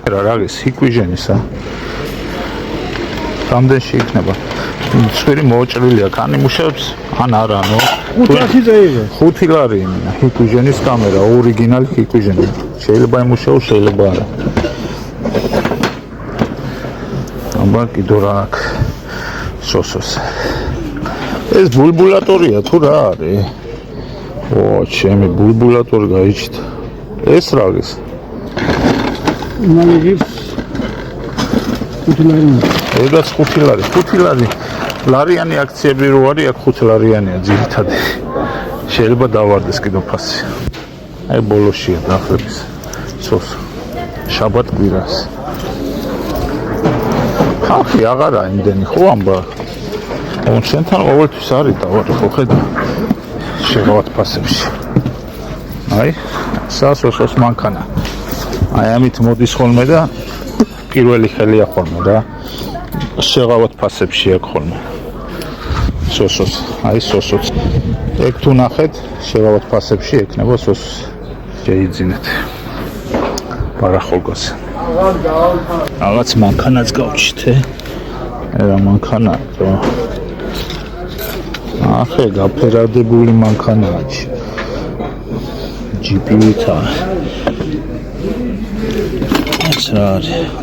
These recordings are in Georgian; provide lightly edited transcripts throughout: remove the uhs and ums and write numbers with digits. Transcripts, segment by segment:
Ragis, hikviženisa. Რამდენში იქნება? Ცხვირი მოჭრილია, კანი მუშაობს ან არა, ნო? 500 წელი. 5 ლარი ჰიკვიჟენის კამერა, ორიგინალი ჰიკვიჟენი. შეიძლება იმუშაოს, შეიძლება არა. აბა კიდო რა აქვს? სოსოს. ეს ბულბულატორია თუ რა არის? ო, ჩემი ბულბულატორი გაიჩნდა. ეს რა არის? მალეგის 5 ლარი. ეგაც 5 ლარი. 5 ლარი. ლარიანი აქციები რო არის, აქ 5 ლარიანია ძირითადად. შეიძლება დავარდეს კიდო ფასი. აი ბოლოშია დახლების. სოს. შაბათ კვირას. ხალხი აღარა იმდენი ხო ამბა. ოღონდ შენთან ყოველთვის არის დავარი ხო ხედა. შეგავთ ფასებში. აი, სასოსოს მანქანა. აი ამით მოდის ხოლმე და პირველი ხელია ხოლმე და შეღავათ ფასებში აქ ხოლმე. სოსოს, აი სოსოც. ეგ თუ ნახეთ, შეღავათ ფასებში ეკნება სოსოს. შეიძინეთ. პარახოგოს. რაღაც მანქანაც გავჩით, რა მანქანა, რა. ახე გაფერადებული მანქანაა. GP-თა.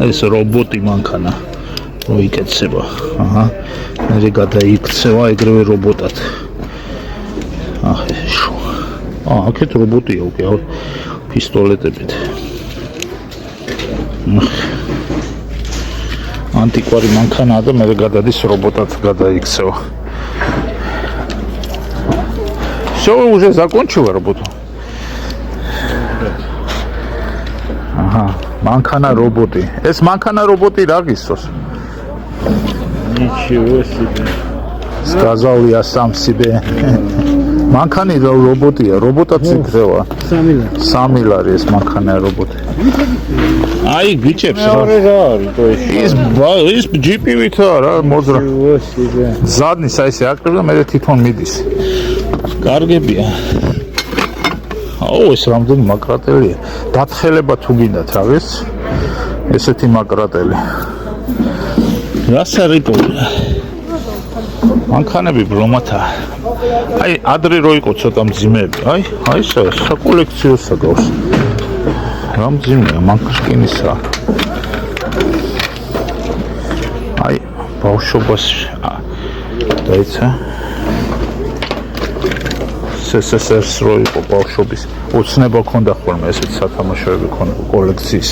ეს რობოტი მანქანა მოიკეთება. აჰა. მე გადაიქცევა ეგრევე რობოტად. ახე შო. აქეთ რობოტია უკვე პისტოლეტებით. ანტიკვარი მანქანაა და მე გადადის რობოტად გადაიქცევა. Всё, уже закончила работу. Ага, манкана роботы. Es манкана роботы რა გისწოს? Ничего себе. Сказал я сам себе. Манкანი роботია, რობოტად იქცევა. 3 ლარი ეს манкана роботი. აი გიჭებს რა. ის GP-ვითა რა მოძრა. ზადნის აი ესე აკრებს და მე თვითონ მიდის. კარგებია. აუ ეს რამდენი მაკრატელია. დათხელება თუ გინდათ რა ვიცი. ესეთი მაკრატელი. რას არიპოვია? მანქანები ბრომათა. აი ადრე რო იყო ცოტა მძიმეები. აი საკოლექციოსა გავს. რა მძიმეა მანქანისა. აი ბავშვობას დაიცა. SSR-ს რო იყო ბავშვობის. ოცნება ქონდა ხოლმე ესეთ სათამაშოები ქონდა კოლექციის.